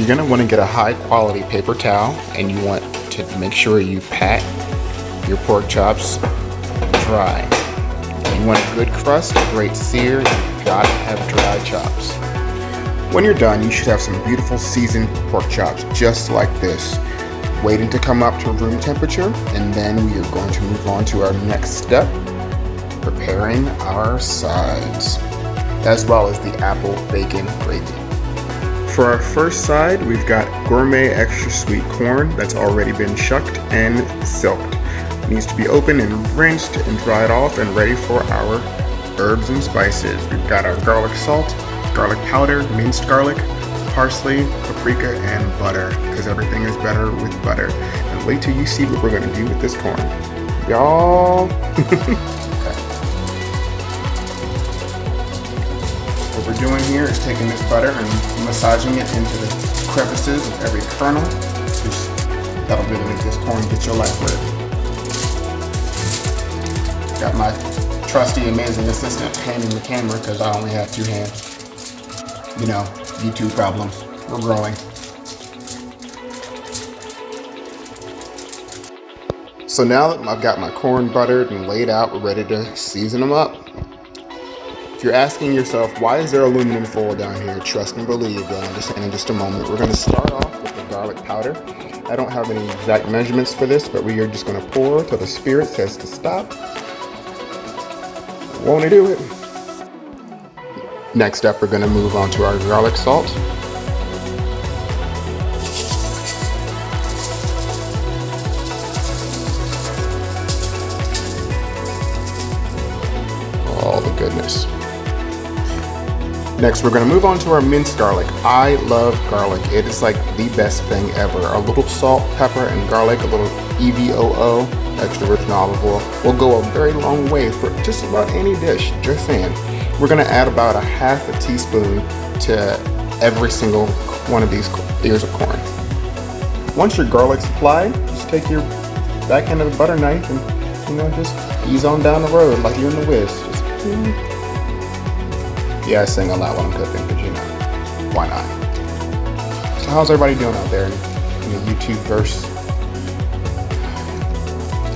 You're gonna wanna get a high quality paper towel, and you want to make sure you pat your pork chops dry. You want a good crust, a great sear, you gotta have dry chops. When you're done, you should have some beautiful seasoned pork chops, just like this. Waiting to come up to room temperature, and then we are going to move on to our next step, preparing our sides, as well as the apple bacon gravy. For our first side, we've got gourmet extra sweet corn that's already been shucked and silked. It needs to be opened and rinsed and dried off and ready for our herbs and spices. We've got our garlic salt, garlic powder, minced garlic, parsley, paprika, and butter, because everything is better with butter. And wait till you see what we're gonna do with this corn. Y'all. What we're doing here is taking this butter and massaging it into the crevices of every kernel. That'll really make this corn get your life work. Got my trusty, amazing assistant handing the camera because I only have 2 hands. You know, YouTube problems. We're growing. So now that I've got my corn buttered and laid out, we're ready to season them up. If you're asking yourself, why is there aluminum foil down here? Trust and believe, you'll understand in just a moment. We're gonna start off with the garlic powder. I don't have any exact measurements for this, but we are just gonna pour till the spirit says to stop. Won't it do it? Next up, we're gonna move on to our garlic salt. All the goodness. Next, we're gonna move on to our minced garlic. I love garlic. It is like the best thing ever. A little salt, pepper, and garlic, a little EVOO, extra virgin olive oil, will go a very long way for just about any dish, just saying. We're gonna add about a half a teaspoon to every single one of these ears of corn. Once your garlic's applied, just take your back end of the butter knife and, just ease on down the road like you're in the whiz. Yeah, I sing a lot when I'm cooking, because why not? So how's everybody doing out there in the YouTube verse?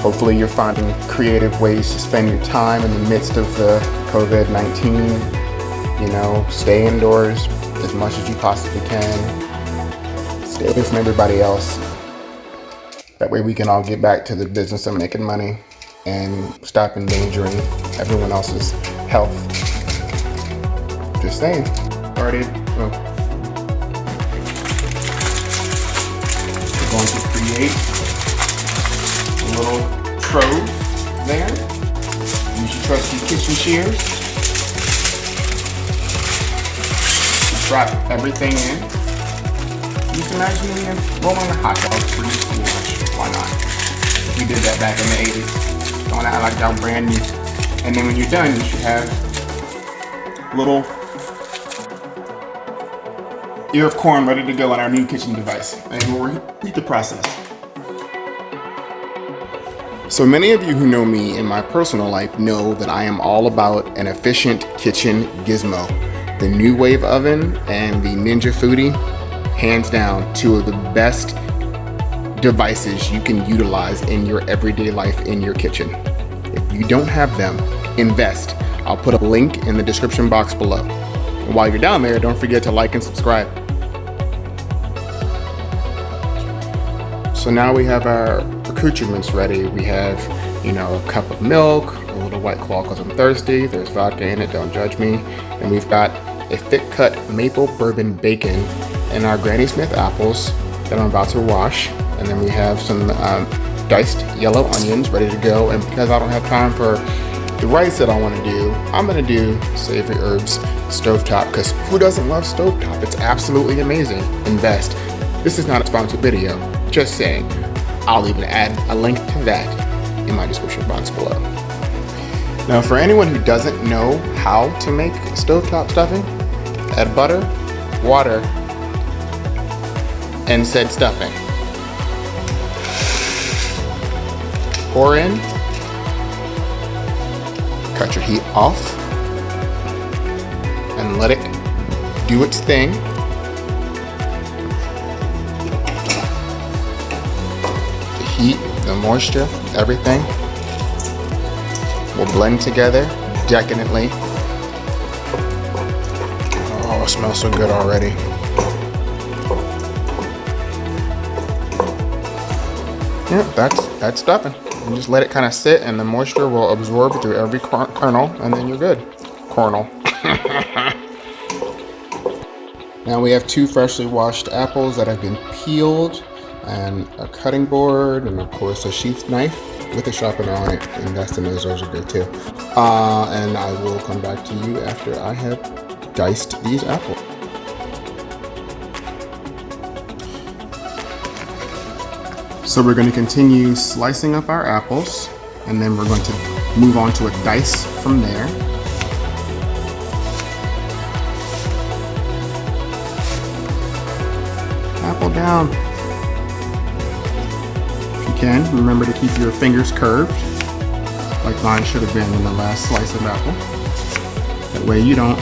Hopefully you're finding creative ways to spend your time in the midst of the COVID-19. Stay indoors as much as you possibly can. Stay away from everybody else. That way we can all get back to the business of making money and stop endangering everyone else's health. Just saying. Started. We're going to create a little trove there. Use your trusty kitchen shears. Drop everything in. You can actually rolling the hot dogs for you lunch. Why not? We did that back in the 80s. Don't act like y'all brand new. And then when you're done, you should have a little ear of corn ready to go on our new kitchen device. And we'll repeat the process. So many of you who know me in my personal life know that I am all about an efficient kitchen gizmo. The NUWAVE oven and the FOODI, hands down, 2 of the best devices you can utilize in your everyday life in your kitchen. If you don't have them, invest. I'll put a link in the description box below. And while you're down there, don't forget to like and subscribe. So now we have our accoutrements ready. We have, a cup of milk, a little White Claw because I'm thirsty. There's vodka in it, don't judge me. And we've got a thick cut maple bourbon bacon and our Granny Smith apples that I'm about to wash. And then we have some diced yellow onions ready to go. And because I don't have time for the rice that I want to do, I'm going to do Savory Herbs Stovetop, because who doesn't love Stovetop? It's absolutely amazing. Invest. This is not a sponsored video. Just saying. I'll even add a link to that in my description box below. Now, for anyone who doesn't know how to make stovetop stuffing, add butter, water, and said stuffing. Pour in, cut your heat off, and let it do its thing. heat, the moisture, everything will blend together decadently. Oh, it smells so good already. Yeah, that's stuffing. You just let it kind of sit and the moisture will absorb through every kernel and then you're good. Kernel. Now we have 2 freshly washed apples that have been peeled, and a cutting board, and of course a sheath knife with a sharpener on it, and that's the nose, those are good too. And I will come back to you after I have diced these apples. So we're going to continue slicing up our apples, and then we're going to move on to a dice from there. Apple down. If you can, remember to keep your fingers curved, like mine should have been in the last slice of apple. That way you don't,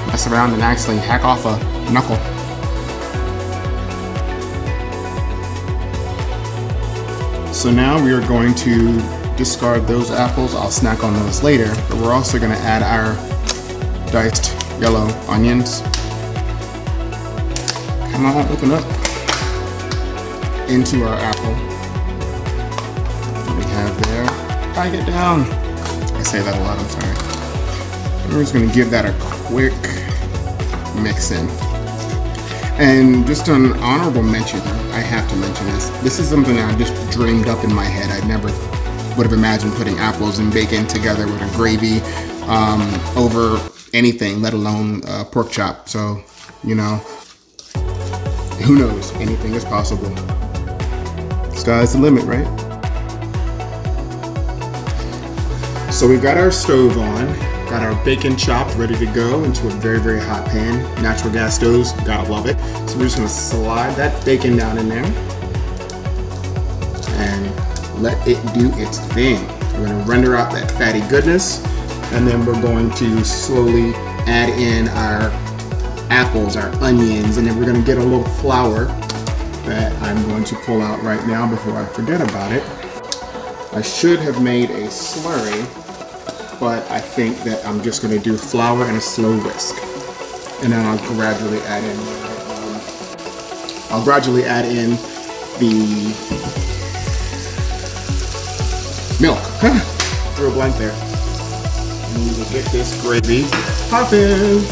mess around and actually hack off a knuckle. So now we are going to discard those apples. I'll snack on those later, but we're also going to add our diced yellow onions. Come on, open up. Into our apple. What we have there. Tie it down. I say that a lot, I'm sorry. We're just going to give that a quick mix in. And just an honorable mention, I have to mention this. This is something that I just dreamed up in my head. I never would have imagined putting apples and bacon together with a gravy over anything, let alone pork chop. So, who knows? Anything is possible. Sky's the limit, right? So we've got our stove on, got our bacon chopped, ready to go into a very, very hot pan. Natural gas stoves, gotta love it. So we're just gonna slide that bacon down in there and let it do its thing. We're gonna render out that fatty goodness, and then we're going to slowly add in our apples, our onions, and then we're gonna get a little flour that I'm going to pull out right now before I forget about it. I should have made a slurry, but I think that I'm just gonna do flour and a slow whisk. And then I'll gradually add in the milk. Drew a blank there. And we will get this gravy popping.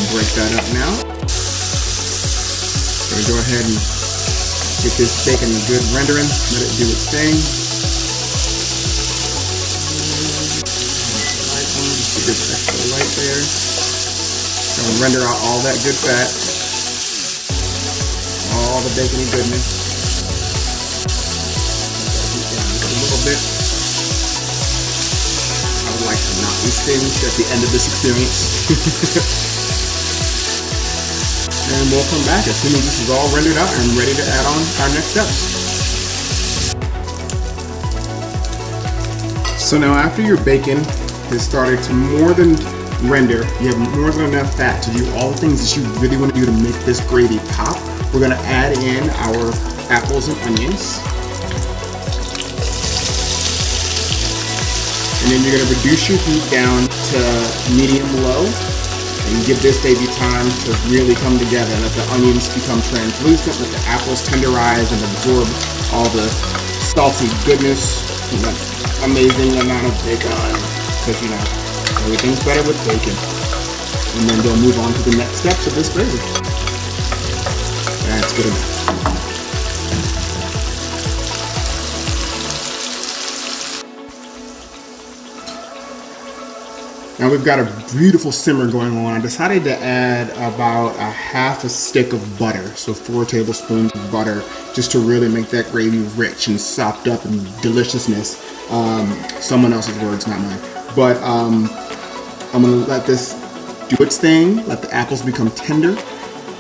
Break that up now. So go ahead and get this bacon good rendering. Let it do its thing. Just get this extra light there. Gonna render out all that good fat. All the bacony goodness. Heat down just a little bit. I would like to not be singed at the end of this experience. And we'll come back as soon as this is all rendered out and ready to add on our next steps. So now after your bacon has started to more than render, you have more than enough fat to do all the things that you really want to do to make this gravy pop. We're going to add in our apples and onions. And then you're going to reduce your heat down to medium-low. And give this baby time to really come together. Let the onions become translucent, let the apples tenderize and absorb all the salty goodness, amazing amount of bacon, because everything's better with bacon. And then we'll move on to the next steps of this gravy. That's good enough. Now we've got a beautiful simmer going on. I decided to add about a half a stick of butter, so 4 tablespoons of butter, just to really make that gravy rich and sopped up and deliciousness. Someone else's words, not mine. But I'm gonna let this do its thing, let the apples become tender,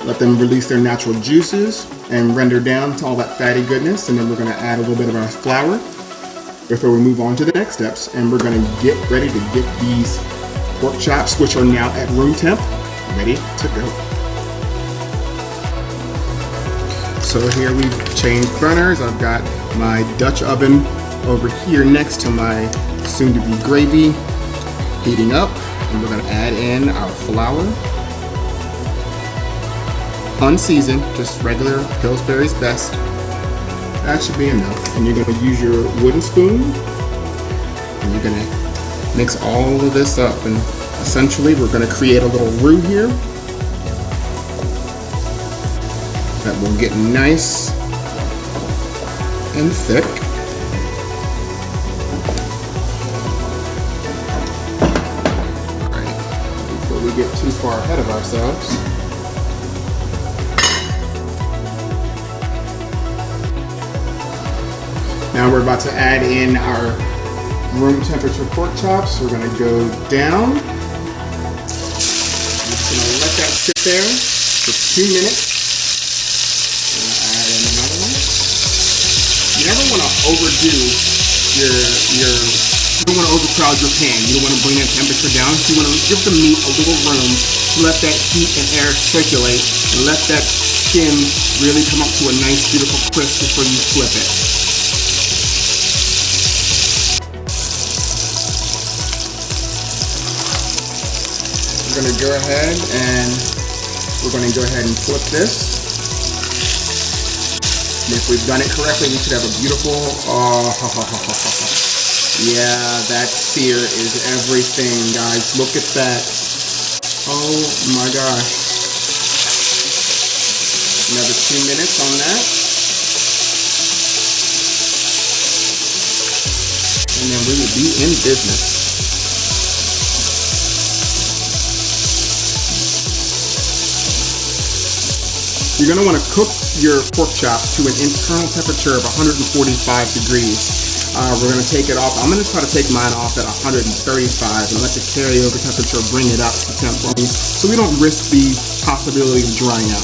let them release their natural juices and render down to all that fatty goodness, and then we're gonna add a little bit of our flour before we move on to the next steps, and we're gonna get ready to get these pork chops, which are now at room temp, ready to go. So here we've changed burners. I've got my Dutch oven over here next to my soon-to-be gravy heating up, and we're going to add in our flour, unseasoned, just regular Pillsbury's Best. That should be enough. And you're going to use your wooden spoon, and you're going to mix all of this up, and essentially we're going to create a little roux here that will get nice and thick. All right, before we get too far ahead of ourselves, now we're about to add in our room temperature pork chops. We're gonna go down. I'm just gonna let that sit there for 2 minutes. Add in another one. You never wanna overdo you don't wanna overcrowd your pan. You don't wanna bring that temperature down. You wanna give the meat a little room to let that heat and air circulate and let that skin really come up to a nice, beautiful crisp before you flip it. We're going to go ahead and flip this. And if we've done it correctly, we should have a beautiful, yeah, that sear is everything, guys. Look at that. Oh my gosh. Another 2 minutes on that. And then we will be in business. You're going to want to cook your pork chop to an internal temperature of 145 degrees. We're going to take it off. I'm going to try to take mine off at 135 and let the carryover temperature bring it up to temp so we don't risk the possibility of drying out.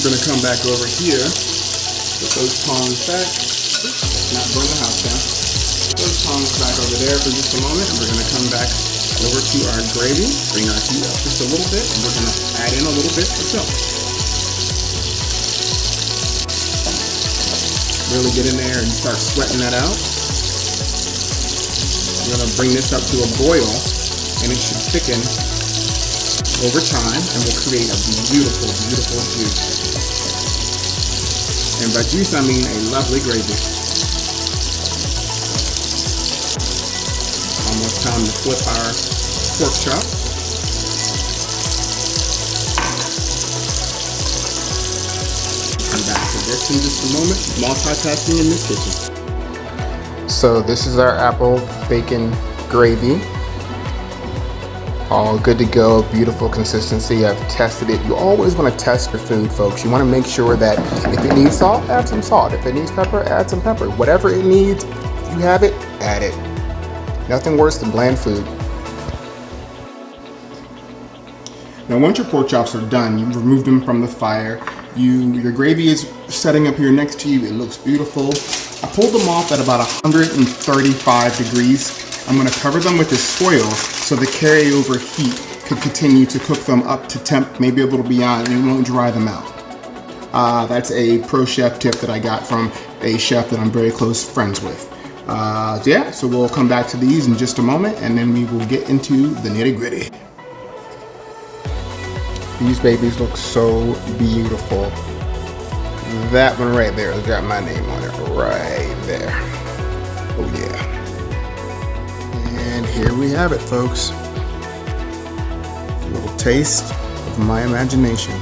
We're going to come back over here, put those tongs back. Oops, not burn the house down. Put those tongs back over there for just a moment, and we're going to come back over to our gravy, bring our heat up just a little bit, and we're going to add in a little bit of milk. Really get in there and start sweating that out. We're going to bring this up to a boil, and it should thicken over time, and will create a beautiful, beautiful juice. And by juice, I mean a lovely gravy. Almost time to flip our pork chop. Come back to this in just a moment. Multitasking in this kitchen. So this is our apple bacon gravy. All good to go, beautiful consistency. I've tested it. You always want to test your food, folks. You want to make sure that if it needs salt, add some salt. If it needs pepper, add some pepper. Whatever it needs, if you have it, add it. Nothing worse than bland food. Now once your pork chops are done, you remove them from the fire. Your gravy is setting up here next to you. It looks beautiful. I pulled them off at about 135 degrees. I'm going to cover them with this foil so the carryover heat could continue to cook them up to temp, maybe a little beyond, and it won't dry them out. That's a pro chef tip that I got from a chef that I'm very close friends with. Yeah, so we'll come back to these in just a moment, and then we will get into the nitty-gritty. These babies look so beautiful. That one right there has got my name on it right there. Oh yeah. And here we have it, folks. A little taste of my imagination.